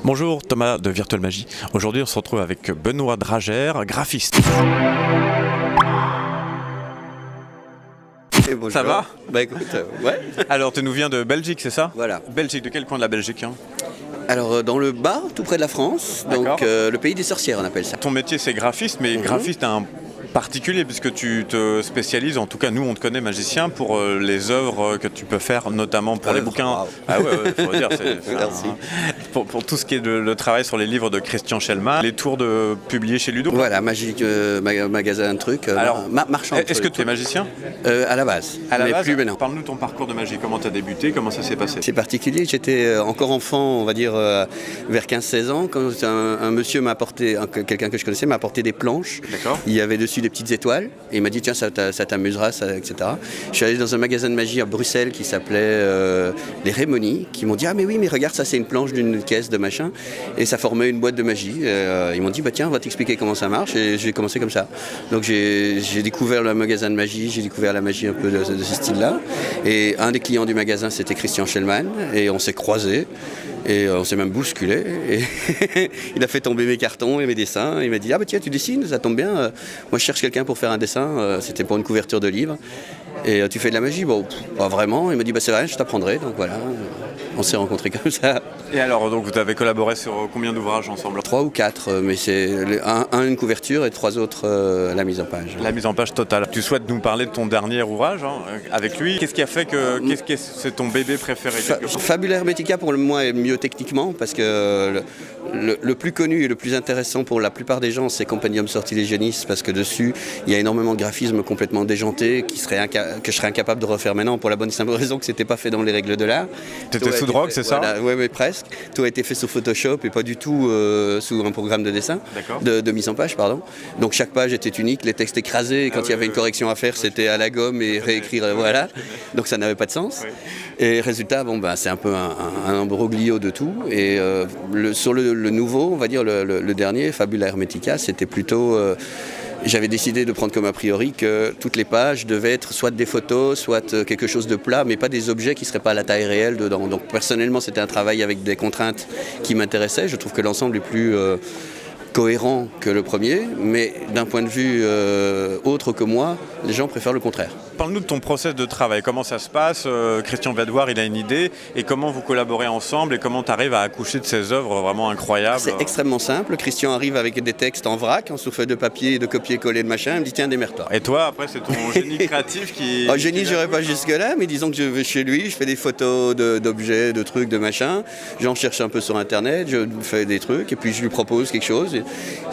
Bonjour Thomas de Virtual Magie. Aujourd'hui on se retrouve avec Benoît Dragère, graphiste. Et bonjour. Ça va? Bah écoute, ouais. Alors tu nous viens de Belgique, c'est ça? Voilà. Belgique, de quel coin de la Belgique hein? Alors dans le bas, tout près de la France, donc le pays des sorcières on appelle ça. Ton métier c'est graphiste, mais graphiste un particulier puisque tu te spécialises, en tout cas nous on te connaît magicien pour les œuvres que tu peux faire, notamment pour les bouquins. Wow. Ah ouais, faut dire, Merci. Pour tout ce qui est le travail sur les livres de Christian Schellmann, les tours de publier chez Ludo. Voilà, magique, magasin de trucs, Alors, marchand. Est-ce que tu es magicien? À la base, À la mais base, plus maintenant. parle-nous de ton parcours de magie, comment tu as débuté, comment ça s'est passé? C'est particulier, j'étais encore enfant, on va dire vers 15-16 ans, quand un monsieur m'a apporté, quelqu'un que je connaissais m'a apporté des planches. D'accord. Il y avait dessus des petites étoiles, et il m'a dit tiens ça t'amusera, etc. Je suis allé dans un magasin de magie à Bruxelles qui s'appelait les Rémonies, qui m'ont dit ah mais oui mais regarde ça c'est une planche d'une caisse de machin, et ça formait une boîte de magie. Ils m'ont dit bah tiens on va t'expliquer comment ça marche, et j'ai commencé comme ça. Donc j'ai découvert le magasin de magie, j'ai découvert la magie un peu de ce style-là, et un des clients du magasin c'était Christian Schellmann, et on s'est croisés. Et on s'est même bousculé. Et il a fait tomber mes cartons et mes dessins. Il m'a dit ah bah tiens tu dessines, ça tombe bien. Moi je cherche quelqu'un pour faire un dessin. C'était pour une couverture de livre. Et tu fais de la magie? Bon, pas vraiment. Il m'a dit bah c'est vrai, je t'apprendrai. Donc voilà, on s'est rencontrés comme ça. Et alors donc vous avez collaboré sur combien d'ouvrages ensemble? 3 ou 4, mais c'est une couverture et 3 autres la mise en page. La mise en page totale. Tu souhaites nous parler de ton dernier ouvrage avec lui? Qu'est-ce qui a fait que c'est ton bébé préféré quelque part? Fabula Hermetica pour le moins est mieux techniquement parce que le plus connu et le plus intéressant pour la plupart des gens c'est Compendium Sortilegianis, parce que dessus il y a énormément de graphismes complètement déjantés que je serais incapable de refaire maintenant pour la bonne et simple raison que c'était pas fait dans les règles de l'art. Tu étais sous drogue, c'est ça? Oui, mais presque. Tout a été fait sous Photoshop et pas du tout sous un programme de dessin, de mise en page, pardon. Donc chaque page était unique, les textes écrasés, et quand il y avait une correction à faire, c'était à la gomme et réécrire, voilà. Donc ça n'avait pas de sens. Et résultat, bon, bah, c'est un peu un imbroglio de tout. Et sur le nouveau, on va dire le dernier, Fabula Hermetica, c'était plutôt... J'avais décidé de prendre comme a priori que toutes les pages devaient être soit des photos, soit quelque chose de plat, mais pas des objets qui ne seraient pas à la taille réelle dedans. Donc personnellement, c'était un travail avec des contraintes qui m'intéressaient. Je trouve que l'ensemble est plus cohérent que le premier, mais d'un point de vue autre que moi, les gens préfèrent le contraire. Parle-nous de ton process de travail, comment ça se passe? Christian Vadoir, il a une idée, et comment vous collaborez ensemble, et comment tu arrives à accoucher de ces œuvres vraiment incroyables? C'est extrêmement simple. Christian arrive avec des textes en vrac, en sous-feuille de papier, de copier-coller, de machin, il me dit tiens, démerde-toi. Et toi, après, c'est ton génie créatif qui... Génie, je n'irai pas jusque-là, mais disons que je vais chez lui, je fais des photos d'objets, de trucs, de machin, j'en cherche un peu sur Internet, je fais des trucs, et puis je lui propose quelque chose.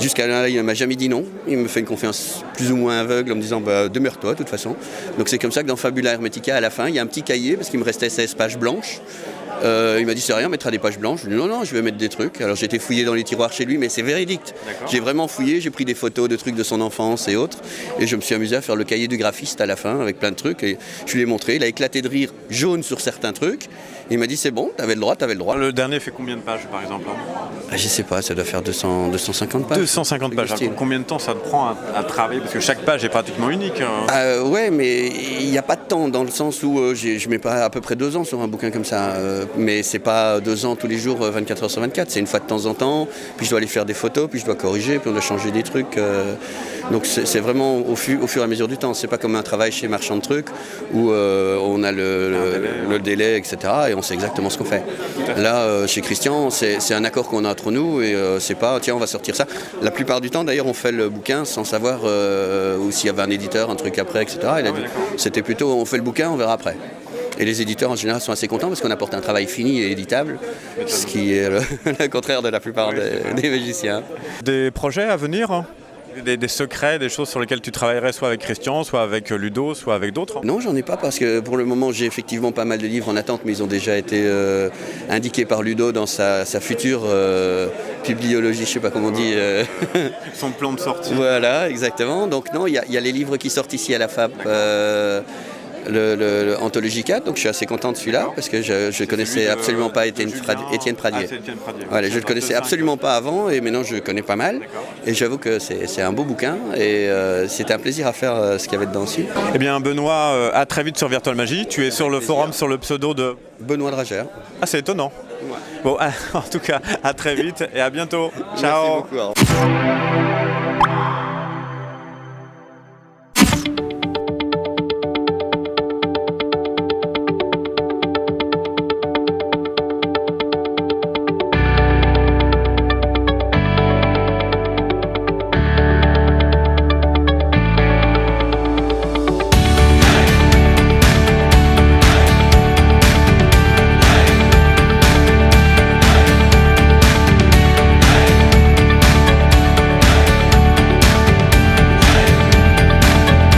Jusqu'à là, il ne m'a jamais dit non. Il me fait une confiance plus ou moins aveugle en me disant bah, demeure-toi de toute façon. Donc c'est comme ça que dans Fabula Hermetica, à la fin, il y a un petit cahier parce qu'il me restait 16 pages blanches. Il m'a dit c'est rien, mettra des pages blanches. Je lui ai dit non, je vais mettre des trucs. Alors j'ai été fouiller dans les tiroirs chez lui, mais c'est véridique. J'ai vraiment fouillé, j'ai pris des photos de trucs de son enfance et autres. Et je me suis amusé à faire le cahier du graphiste à la fin avec plein de trucs. Et je lui ai montré, il a éclaté de rire jaune sur certains trucs. Il m'a dit c'est bon, t'avais le droit. Le dernier fait combien de pages par exemple? Je sais pas, ça doit faire 250 pages. 250 pages. Alors, combien de temps ça te prend à travailler? Parce que chaque page est pratiquement unique. Ouais, mais il n'y a pas de temps dans le sens où je mets pas à peu près 2 ans sur un bouquin comme ça. Mais c'est pas 2 ans tous les jours, 24 heures sur 24. C'est une fois de temps en temps. Puis je dois aller faire des photos, puis je dois corriger, puis on doit changer des trucs. Donc c'est vraiment au fur et à mesure du temps. C'est pas comme un travail chez Marchand de trucs où on a le délai, etc. Et on sait exactement ce qu'on fait. Là, chez Christian, c'est un accord qu'on a entre nous et c'est pas tiens on va sortir ça. La plupart du temps d'ailleurs on fait le bouquin sans savoir ou s'il y avait un éditeur, un truc après, etc. C'était plutôt on fait le bouquin, on verra après. Et les éditeurs en général sont assez contents parce qu'on apporte un travail fini et éditable, ce qui est le contraire de la plupart des magiciens. Des projets à venir? Des secrets, des choses sur lesquelles tu travaillerais soit avec Christian, soit avec Ludo, soit avec d'autres? Non, j'en ai pas parce que pour le moment j'ai effectivement pas mal de livres en attente, mais ils ont déjà été indiqués par Ludo dans sa future bibliologie, je sais pas comment on dit. Son plan de sortie. Voilà, exactement. Donc non, il y a les livres qui sortent ici à la FAP. Le Anthologie 4, donc je suis assez content de celui-là parce que je ne connaissais absolument pas Étienne Pradier. Voilà, je ne le connaissais absolument pas avant et maintenant je le connais pas mal. Et j'avoue que c'est un beau bouquin et c'était un plaisir à faire ce qu'il y avait dedans aussi. Eh bien Benoît, à très vite sur Virtual Magie. Tu es sur le forum sur le pseudo de Benoît Dragère. Ah, c'est étonnant. Bon, en tout cas, à très vite et à bientôt. Merci Ciao. beaucoup. Au revoir.